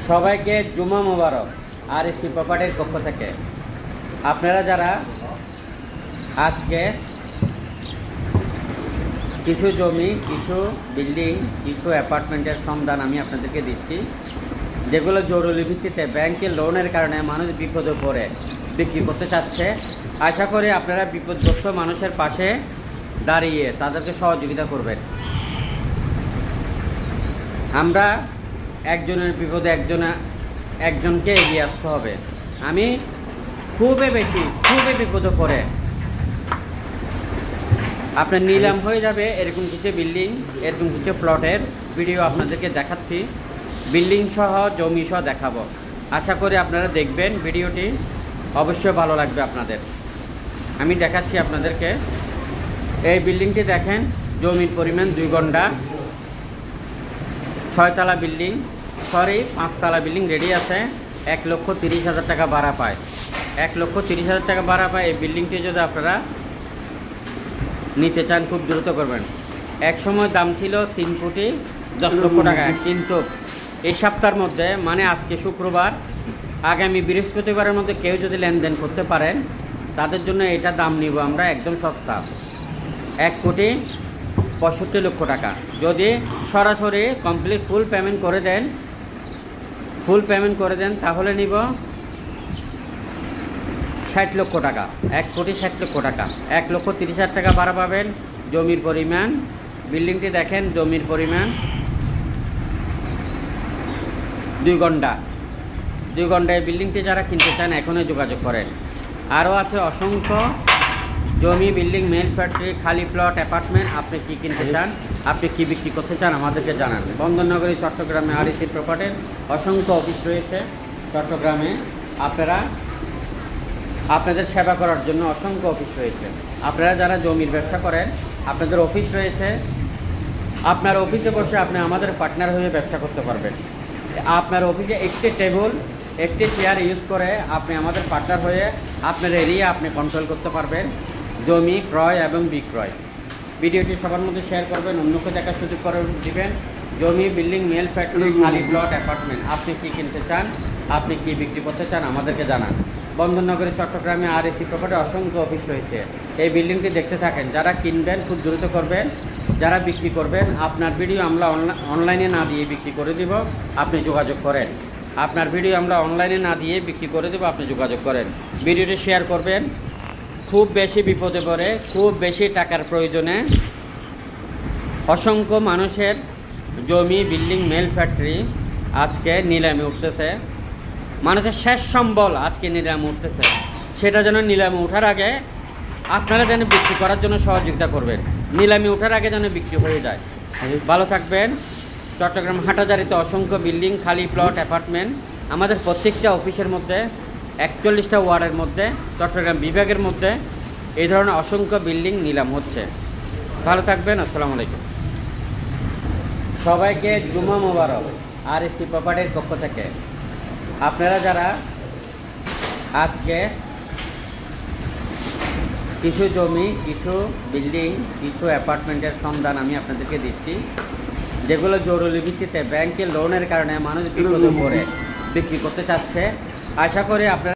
সবাইকে জুমা মোবারক। আর এসি প্রপার্টির পক্ষ থেকে আপনারা যারা আজকে কিছু জমি, কিছু বিল্ডিং, কিছু অ্যাপার্টমেন্টের সন্ধান আমি আপনাদেরকে দিচ্ছি, যেগুলো জরুরি ভিত্তিতে ব্যাংকের লোনের কারণে মানুষ বিপদে পড়ে বিক্রি করতে চাচ্ছে। আশা করি আপনারা বিপদগ্রস্ত মানুষের পাশে দাঁড়িয়ে তাদেরকে সহযোগিতা করবেন। আমরা একজনের বিপদে একজনকে এগিয়ে আসতে হবে। আমি খুবই বিপদে পড়ে আপনার নিলাম হয়ে যাবে এরকম কিছু বিল্ডিং, এরকম কিছু প্লটের ভিডিও আপনাদেরকে দেখাচ্ছি। বিল্ডিং সহ জমি সহ দেখাবো। আশা করি আপনারা দেখবেন ভিডিওটি, অবশ্যই ভালো লাগবে আপনাদের। আমি দেখাচ্ছি আপনাদেরকে। এই বিল্ডিংটি দেখেন, জমির পরিমাণ 2 গন্ডা, 6 তলা বিল্ডিং, 5 তলা বিল্ডিং রেডি আছে। 1,30,000 টাকা ভাড়া পায়। 1,30,000 টাকা ভাড়া পায়। এই বিল্ডিংটি যদি আপনারা নিতে চান খুব দ্রুত করবেন। এক সময় দাম ছিল 3,10 লক্ষ টাকা, কিন্তু এই সপ্তাহের মধ্যে, মানে আজকে শুক্রবার, আগামী বৃহস্পতিবারের মধ্যে কেউ যদি লেনদেন করতে পারেন তাদের জন্য এটা দাম নিব আমরা একদম সস্তা, 1,65 লক্ষ টাকা। যদি সরাসরি কমপ্লিট ফুল পেমেন্ট করে দেন তাহলে নিব 60 লক্ষ টাকা, 1,60 লক্ষ টাকা। 1,30,000 টাকা ভাড়া পাবেন। জমির পরিমাণ, বিল্ডিংটি দেখেন, জমির পরিমাণ 2 ঘন্টায় বিল্ডিংটি যারা কিনতে চান এখনই যোগাযোগ করেন। আরও আছে অসংখ্য জমি, বিল্ডিং, মেল ফ্যাক্টরি, খালি প্লট, অ্যাপার্টমেন্ট। আপনি কি কিনতে চান, আপনি কি বিক্রি করতে চান আমাদেরকে জানান। বন্দরনগরী চট্টগ্রামে আরএসি প্রপার্টির অসংখ্য অফিস রয়েছে চট্টগ্রামে। আপনাদের সেবা করার জন্য অসংখ্য অফিস রয়েছে। আপনারা যারা জমির ব্যবসা করেন, আপনাদের অফিস রয়েছে। আপনার অফিসে বসে আপনি আমাদের পার্টনার হয়ে ব্যবসা করতে পারবেন। আপনার অফিসে একটি টেবিল, একটি চেয়ার ইউজ করে আপনি আমাদের পার্টনার হয়ে আপনার এরিয়া আপনি কন্ট্রোল করতে পারবেন, জমি ক্রয় এবং বিক্রয়। ভিডিওটি সবার মধ্যে শেয়ার করবেন, অন্যকে দেখার সুযোগ করে দিবেন। জমি, বিল্ডিং, মেল ফ্যাক্টরি, খালি প্লট, অ্যাপার্টমেন্ট, আপনি কি কিনতে চান, আপনি কি বিক্রি করতে চান আমাদেরকে জানান। বন্দরনগরী চট্টগ্রামে আরএসি প্রপার্টি অসংখ্য অফিস রয়েছে। এই বিল্ডিংটি দেখতে থাকেন। যারা কিনবেন খুব দ্রুত করবেন, যারা বিক্রি করবেন আপনার ভিডিও আমরা অনলাইনে না দিয়ে বিক্রি করে দিব, আপনি যোগাযোগ করেন। আপনার ভিডিও আমরা অনলাইনে না দিয়ে বিক্রি করে দেবো, আপনি যোগাযোগ করেন। ভিডিওটি শেয়ার করবেন। খুব বেশি বিপদে পড়ে, খুব বেশি টাকার প্রয়োজনে অসংখ্য মানুষের জমি, বিল্ডিং, মেল ফ্যাক্টরি আজকে নিলামে উঠতেছে। মানুষের শেষ সম্বল আজকে নিলামে উঠতেছে। সেটা যেন নিলামে ওঠার আগে আপনারা যেন বিক্রি করার জন্য সহযোগিতা করবেন। নিলামে ওঠার আগে যেন বিক্রি হয়ে যায়। ভালো থাকবেন। চট্টগ্রাম হাটাজারিতে অসংখ্য বিল্ডিং, খালি প্লট, অ্যাপার্টমেন্ট। আমাদের প্রত্যেকটা অফিসের মধ্যে 41টা ওয়ার্ডের মধ্যে, চট্টগ্রাম বিভাগের মধ্যে এই ধরনের অসংখ্য বিল্ডিং নিলাম হচ্ছে। ভালো থাকবেন। আসসালামু আলাইকুম। সবাইকে জুমা মোবারক। আরএসি প্রপার্টির পক্ষ থেকে আপনারা যারা আজকে কিছু জমি, কিছু বিল্ডিং, কিছু অ্যাপার্টমেন্টের সন্ধান আমি আপনাদেরকে দিচ্ছি, যেগুলো জরুরি ভিত্তিতে ব্যাংকের লোনের কারণে মানুষ বিপদে পড়ে বিক্রি করতে চাচ্ছে। আশা করি আপনারা